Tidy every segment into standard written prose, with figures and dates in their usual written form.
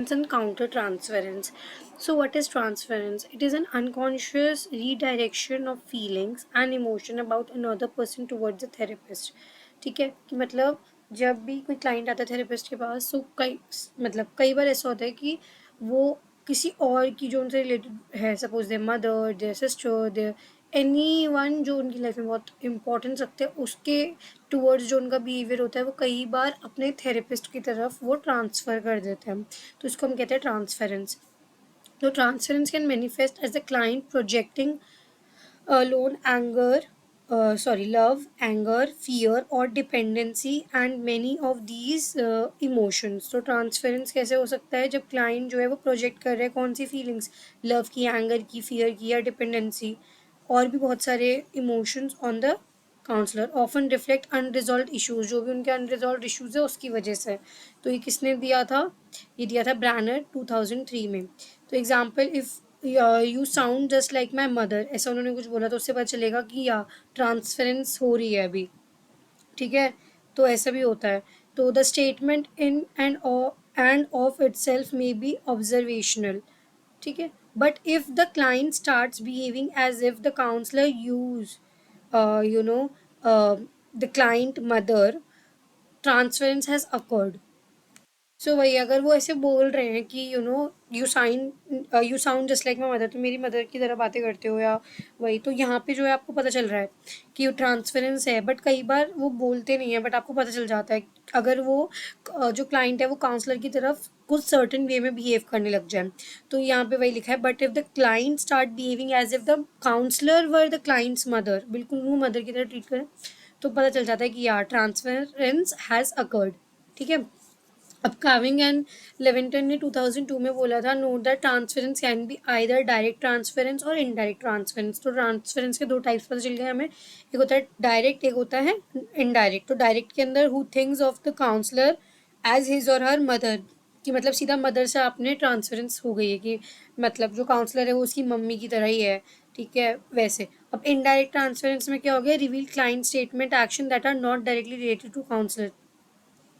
And counter transference. So what is transference? It is an unconscious redirection of feelings and emotion about another person towards the therapist. ठीक है कि मतलब जब भी कोई client आता है थेरेपिस्ट के पास, तो कई बार ऐसा होता है कि वो किसी और की जो उनसे रिलेटेड है, suppose their mother, their sister, their any one जो उनकी लाइफ में बहुत इंपॉर्टेंस रखते हैं, उसके टूवर्ड्स जो उनका बिहेवियर होता है वो कई बार अपने थेरेपिस्ट की तरफ वो ट्रांसफ़र कर देते हैं। तो इसको हम कहते हैं ट्रांसफेरेंस। तो transference can manifest as the client projecting alone anger, love, anger, fear or dependency and many of these emotions. तो ट्रांसफेरेंस कैसे हो सकता है? जब क्लाइंट जो है वो प्रोजेक्ट कर रहे हैं कौन सी फीलिंग्स, लव की, एंगर की, फियर की या डिपेंडेंसी और भी बहुत सारे emotions on the counsellor, often reflect unresolved issues, जो भी उनके अनरिजॉल्व इश्यूज है उसकी वजह से। तो ये किसने दिया था? ये दिया था ब्रैनर 2003 में। तो example, if you sound just like my mother, ऐसा उन्होंने कुछ बोला तो उससे पता चलेगा कि या ट्रांसफरेंस हो रही है अभी। ठीक है, तो ऐसा भी होता है। तो the statement in and of itself may be observational. ठीक है, but if the client starts behaving as if the counsellor use you know the client mother, transference has occurred. So वही, अगर वो ऐसे बोल रहे हैं कि you sound just like my mother, तो मेरी मदर की तरह बातें करते हो या वही, तो यहाँ पे जो है आपको पता चल रहा है कि वो ट्रांसफरेंस है। बट कई बार वो बोलते नहीं है, बट आपको पता चल जाता है अगर वो जो क्लाइंट है वो काउंसलर की तरफ कुछ सर्टन वे में बिहेव करने लग जाए। तो यहाँ पे वही लिखा है, but if the client start behaving as if the counsellor were the client's mother, बिल्कुल वो मदर की तरह ट्रीट करें, तो पता चल जाता है कि यार ट्रांसफरेंस हैज़ अकर्ड। ठीक है। अब काविंग एंड लेविंटन ने 2002 में बोला था, note that transference can be either direct transference और इनडायरेक्ट ट्रांसफरेंस। तो ट्रांसफरेंस के दो टाइप्स पता चल गए हमें, एक होता है डायरेक्ट, एक होता है इनडायरेक्ट। तो डायरेक्ट के अंदर who things of the counsellor as his or her mother, कि मतलब सीधा मदर से आपने ट्रांसफरेंस हो गई है कि मतलब जो काउंसलर है वो उसकी मम्मी की तरह ही है। ठीक है, वैसे। अब इनडायरेक्ट ट्रांसफरेंस में क्या हो गया? Reveal client statement action that are not directly related to counsellor,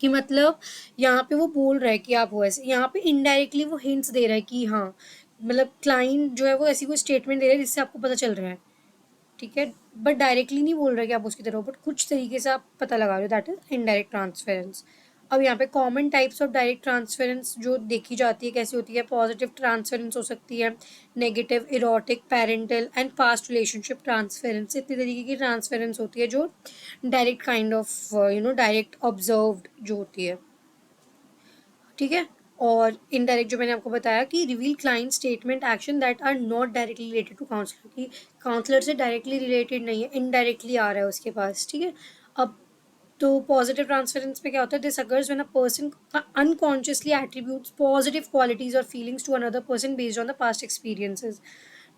कि मतलब यहाँ पे वो बोल रहा है कि आप हो ऐसे, यहाँ पे इनडायरेक्टली वो हिंट्स दे रहा है कि हाँ, मतलब क्लाइंट जो है वो ऐसी कोई स्टेटमेंट दे रहा है जिससे आपको पता चल रहा है। ठीक है, बट डायरेक्टली नहीं बोल रहा है कि आप उसकी तरह हो, बट कुछ तरीके से आप पता लगा रहे हो, दैट इज इनडायरेक्ट ट्रांसफेरेंस। अब यहाँ पे common types of direct transference जो देखी जाती है कैसी होती है? पॉजिटिव ट्रांसफेरेंस हो सकती है, negative, erotic, parental and past relationship transference. इतनी तरीके की ट्रांसफेरेंस होती है जो direct kind of direct observed जो होती है। ठीक है, और इनडायरेक्ट जो मैंने आपको बताया कि reveal client statement action that are not directly related to counsellor, की काउंसलर से डायरेक्टली रिलेटेड नहीं है, इनडायरेक्टली आ रहा है उसके पास। ठीक है। अब तो पॉजिटिव ट्रांसफरेंस में क्या होता है? This occurs when a person unconsciously attributes positive qualities और feelings to another person based on the past experiences.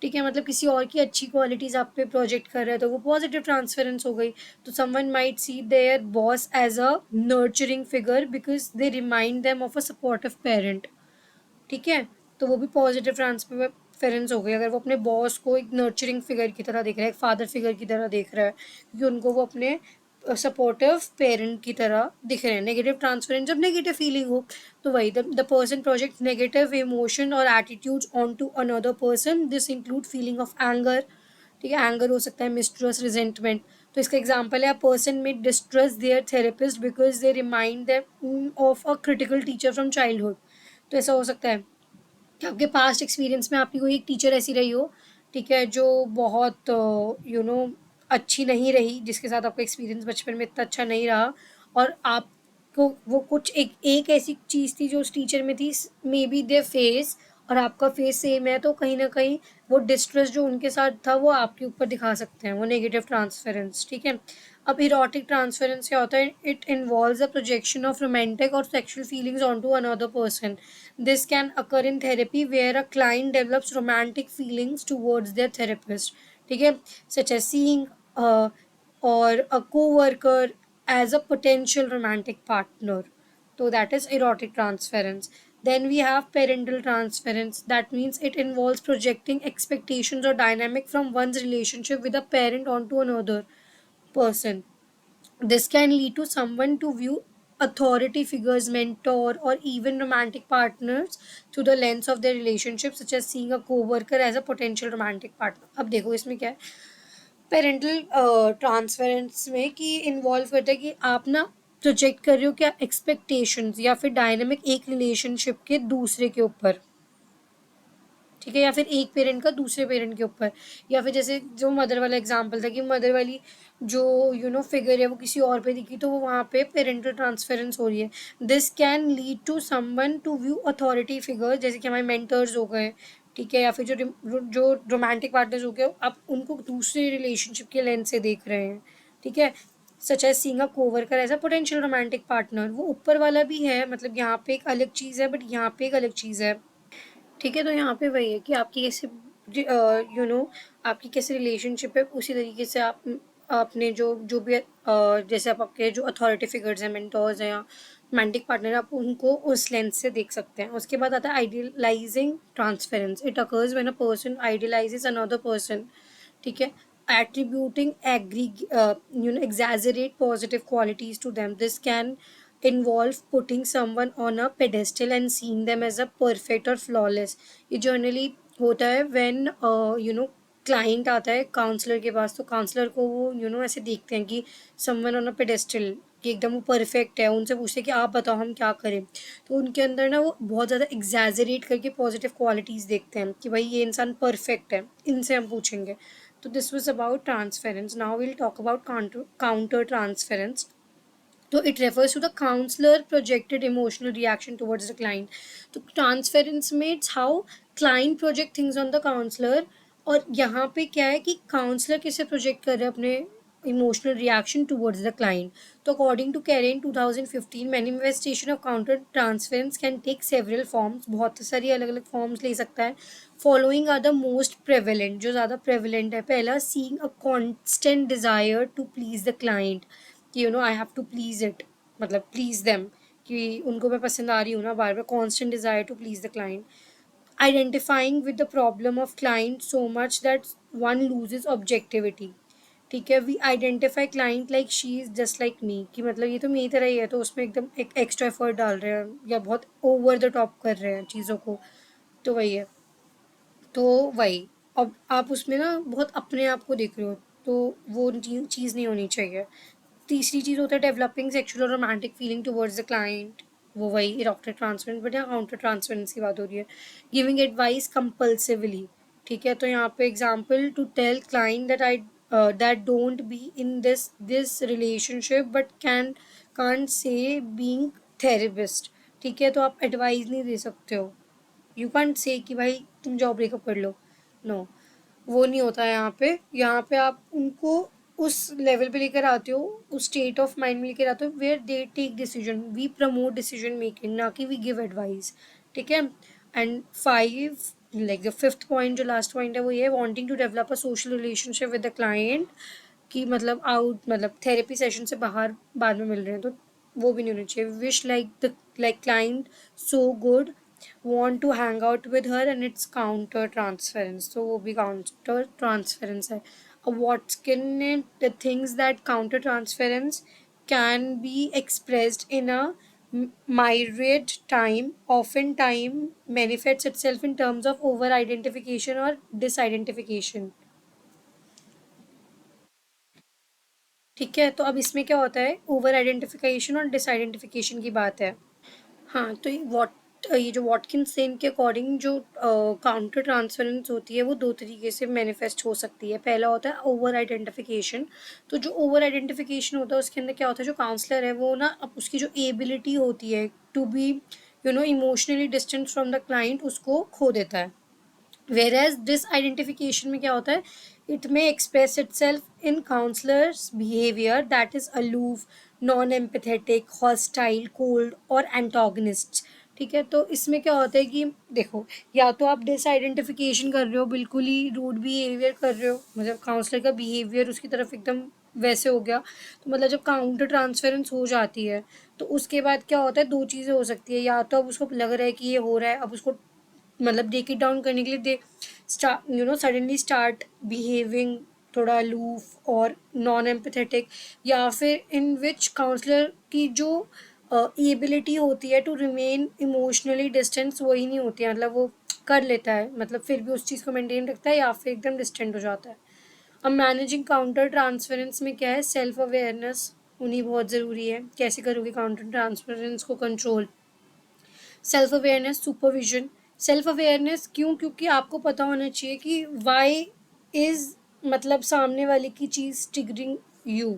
ठीक है, मतलब किसी और की अच्छी क्वालिटीज आप पे प्रोजेक्ट कर रहे हैं तो वो पॉजिटिव ट्रांसफरेंस हो गई। तो someone might see their boss as a nurturing figure because they remind them of a supportive parent. ठीक है, तो वो भी पॉजिटिव ट्रांसफरेंस हो गई अगर वो अपने बॉस को एक नर्चरिंग फिगर की तरह देख रहा है, एक फादर फिगर की तरह देख रहा है, क्योंकि उनको वो अपने सपोर्टिव पेरेंट की तरह दिख रहे हैं। नेगेटिव ट्रांसफरेंस जब नेगेटिव फीलिंग हो, तो वही the person project negative emotion और attitudes onto another person, this include feeling of anger. ठीक है, एंगर हो सकता है, मिसट्रस्ट, रिजेंटमेंट। तो इसका एग्जाम्पल है, a person may distrust their therapist because they remind them of a critical teacher from childhood. तो ऐसा हो सकता है कि आपके पास्ट एक्सपीरियंस में आपकी कोई एक टीचर ऐसी रही हो, ठीक है, जो बहुत अच्छी नहीं रही, जिसके साथ आपका एक्सपीरियंस बचपन में इतना अच्छा नहीं रहा, और आपको वो कुछ एक ऐसी चीज़ थी जो उस टीचर में थी, मे बी देयर फेस और आपका फेस सेम है, तो कहीं ना कहीं वो डिस्ट्रेस जो उनके साथ था वो आपके ऊपर दिखा सकते हैं, वो नेगेटिव ट्रांसफरेंस। ठीक है। अब इरोटिक ट्रांसफरेंस क्या होता है? It involves a projection of romantic और sexual feelings onto another person. This can occur in therapy where a client develops romantic feelings towards their therapist. ठीक है, such as seeing or a co-worker as a potential romantic partner. So that is erotic transference. Then we have parental transference. That means it involves projecting expectations or dynamic from one's relationship with a parent onto another person. This can lead to someone to view authority figures, mentor, or even romantic partners through the lens of their relationship, such as seeing a co-worker as a potential romantic partner. अब देखो इसमें क्या है, parental transference में कि involve करता है कि आप ना प्रोजेक्ट कर रहे हो क्या एक्सपेक्टेशंस या फिर डायनेमिक एक रिलेशनशिप के दूसरे के ऊपर, ठीक है, या फिर एक पेरेंट का दूसरे पेरेंट के ऊपर, या फिर जैसे जो मदर वाला एग्जांपल था कि मदर वाली जो फिगर है वो किसी और पे दिखी तो वो वहाँ पे पेरेंटल ट्रांसफरेंस हो रही है. This can lead to someone to view authority figure, जैसे कि हमारे मेंटर्स हो गए, ठीक है, या फिर जो रोमांटिक पार्टनर्स हो गए, आप उनको दूसरे रिलेशनशिप के लेंस से देख रहे हैं, ठीक है, such as seeing a coworker as a potential romantic partner. वो ऊपर वाला भी है, मतलब यहाँ पे एक अलग चीज़ है बट यहाँ पे एक अलग चीज़ है, ठीक है. तो यहाँ पे वही है कि आपकी कैसे आपकी कैसे रिलेशनशिप है, उसी तरीके से आप आपने जो जो भी जैसे आप आपके जो अथॉरिटी फिगर्स हैं, मेंटोर्स हैं या रोमांटिक पार्टनर, आप उनको उस लेंस से देख सकते हैं. उसके बाद आता है idealising transference. It occurs when a person idealises another person, ठीक है, attributing exaggerate positive qualities to them. This can involve putting someone on a pedestal and seeing them as a perfect or flawless. ये generally होता है when client आता है counsellor के पास, तो counsellor को वो ऐसे देखते हैं कि समवन ऑन अ पेडेस्टल, कि एकदम वो परफेक्ट है. उनसे पूछते हैं कि आप बताओ हम क्या करें, तो उनके अंदर ना वो बहुत ज़्यादा एग्जैजरेट करके पॉजिटिव क्वालिटीज़ देखते हैं कि भाई ये इंसान परफेक्ट है, इनसे हम पूछेंगे. So this was about transference. Now we'll talk about counter transference. So it refers to the counselor projected emotional reaction towards the client. तो transference means how client project things on the counselor, और यहाँ पे क्या है कि counsellor कैसे project कर रहे हैं अपने emotional reaction towards the client. तो according to Karen 2015, manifestation of counter transference can take several forms. बहुत सारी अलग अलग फॉर्म्स ले सकता है. Following are the most prevalent, जो ज़्यादा प्रेवलेंट है. पहला, seeing a constant desire to please the client, कि I have to please it, मतलब प्लीज देम, कि उनको मैं पसंद आ रही हूँ ना बार बार. Constant desire to please the client. Identifying with the problem of client so much that one loses objectivity, ठीक है. We identify client like she is just like me, कि मतलब ये तो मेरी तरह ही है, तो उसमें एकदम एक एक्स्ट्रा एफर्ट डाल रहे हैं या बहुत ओवर द टॉप कर रहे हैं चीज़ों को. तो वही है. तो वही, अब आप उसमें ना बहुत अपने आप को देख रहे हो, तो वो चीज़ नहीं होनी चाहिए. तीसरी चीज़ होता है डेवलपिंग सेक्शुअल और romantic feeling towards the client. वो वही इरोक्टिक ट्रांसफरेंस, बट यहाँ काउंटर ट्रांसफरेंस की बात हो रही है. गिविंग एडवाइस कंपल्सिवली, ठीक है. तो यहाँ पे example, to tell client that I that don't be in this relationship but can't say being therapist, ठीक है. तो आप एडवाइस नहीं दे सकते हो. यू कांट से कि भाई तुम जाओ ब्रेकअप कर लो, नो, वो नहीं होता है यहाँ पे. यहाँ पे आप उनको उस लेवल पे लेकर आते हो, उस स्टेट ऑफ माइंड में लेकर आते हो where they take decision. We promote decision making, ना कि वी गिव एडवाइस, ठीक है. And 5, like the fifth point, जो लास्ट पॉइंट है वो ये है, wanting to develop a social relationship with the client, कि मतलब मतलब थेरेपी सेशन से बाहर बाद में मिल रहे हैं, तो वो भी नहीं होनी चाहिए. Wish like client so good, want to hang out with her, and it's counter transference. So वो भी counter transference है. What can the things that counter transference can be expressed in a myriad time, often time manifests itself in terms of over identification or disidentification, ठीक है. तो अब इसमें क्या होता है, ओवर आइडेंटिफिकेशन और डिसआइडेंटिफिकेशन की बात है. हाँ, तो ये जो वॉटकिंसन के अकॉर्डिंग जो काउंटर ट्रांसफरेंस होती है वो दो तरीके से मैनिफेस्ट हो सकती है. पहला होता है ओवर आइडेंटिफिकेशन. तो जो ओवर आइडेंटिफिकेशन होता है उसके अंदर क्या होता है, जो काउंसलर है वो ना अब उसकी जो एबिलिटी होती है to be emotionally distant from the client, उसको खो देता है. Whereas disidentification में क्या होता है, it may express itself in counselor's behavior that is aloof, non-empathetic, hostile, cold और antagonists, ठीक है. तो इसमें क्या होता है कि देखो, या तो आप डिसआइडेंटिफिकेशन कर रहे हो, बिल्कुल ही रूड बिहेवियर कर रहे हो, मतलब काउंसलर का बिहेवियर उसकी तरफ एकदम वैसे हो गया, तो मतलब जब काउंटर ट्रांसफरेंस हो जाती है तो उसके बाद क्या होता है, दो चीज़ें हो सकती है. या तो अब उसको लग रहा है कि ये हो रहा है, अब उसको मतलब ब्रेक इट डाउन करने के लिए दे सडनली स्टार्ट बिहेविंग थोड़ा अलूफ और नॉन एम्पथेटिक, या फिर इन विच काउंसलर की जो एबिलिटी होती है टू रिमेन इमोशनली डिस्टेंस वही नहीं होती है, मतलब वो कर लेता है, मतलब फिर भी उस चीज़ को मेंटेन रखता है या फिर एकदम डिस्टेंट हो जाता है। अब मैनेजिंग काउंटर ट्रांसफरेंस में क्या है, सेल्फ अवेयरनेस होनी बहुत ज़रूरी है। कैसे करोगे काउंटर ट्रांसफरेंस को control? Self awareness, supervision. Self awareness क्यों? क्योंकि आपको पता होना चाहिए कि वाई इज़, मतलब सामने वाले की चीज़ ट्रिगरिंग यू,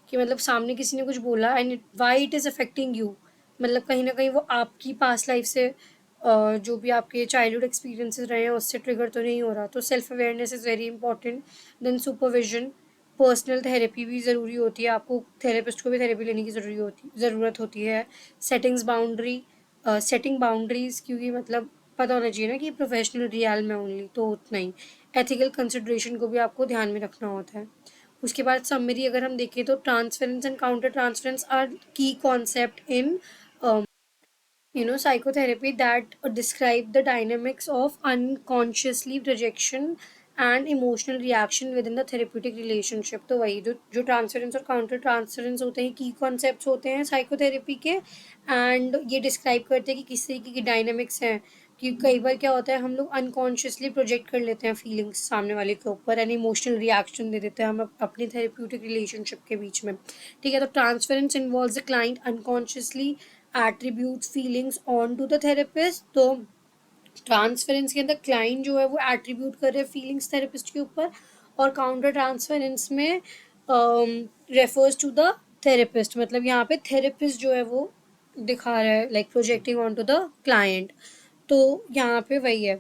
कि मतलब सामने किसी ने कुछ बोला and why it is affecting you, मतलब कहीं ना कहीं वो आपकी पास्ट लाइफ से जो भी आपके चाइल्डहुड एक्सपीरियंसेस रहे हैं उससे ट्रिगर तो नहीं हो रहा। तो self awareness is very important. Then supervision, personal therapy भी ज़रूरी होती है, आपको थेरेपिस्ट को भी थेरेपी लेने की ज़रूरत होती है। सेटिंग्स बाउंड्री, सेटिंग बाउंड्रीज, क्योंकि मतलब पता होना चाहिए ना कि प्रोफेशनल रियल में ओनली, तो उतना ही। एथिकल कंसिड्रेशन को भी आपको ध्यान में रखना होता है। उसके बाद समरी अगर हम देखें तो transference and counter transference are key concept in psychotherapy that describe the dynamics of unconsciously projection and emotional reaction within the therapeutic relationship। तो वही जो ट्रांसफरेंस और काउंटर ट्रांसफरेंस होते हैं, की कॉन्सेप्ट्स होते हैं साइकोथेरेपी के, एंड ये डिस्क्राइब करते हैं कि किस तरीके की डायनामिक्स हैं। कि कई बार क्या होता है, हम लोग अनकॉन्शियसली प्रोजेक्ट कर लेते हैं फीलिंग्स सामने वाले के ऊपर एंड इमोशनल रिएक्शन दे देते हैं हम अपनी थेरेप्यूटिक रिलेशनशिप के बीच में। ठीक है, तो transference involves the client unconsciously attributes feelings on to the therapist। तो ट्रांसफरेंस के अंदर क्लाइंट जो है वो एट्रीब्यूट कर रहे हैं फीलिंग्स थेरेपिस्ट के ऊपर, और काउंटर ट्रांसफरेंस में रेफर्स टू द थेरेपिस्ट, मतलब यहाँ पे थेरेपिस्ट जो है वो दिखा रहा है like projecting on to the client. तो यहाँ पे वही है,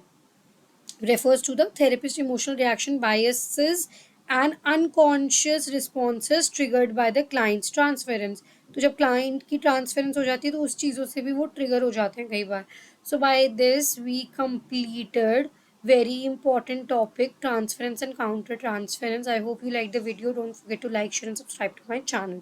refers to the therapist's emotional reaction biases and unconscious responses triggered by the client's transference। तो जब क्लाइंट की ट्रांसफरेंस हो जाती है तो उस चीज़ों से भी वो ट्रिगर हो जाते हैं कई बार। So by this we completed very important topic, transference and counter transference। I hope you like the video. Don't forget to like, share and subscribe to my channel.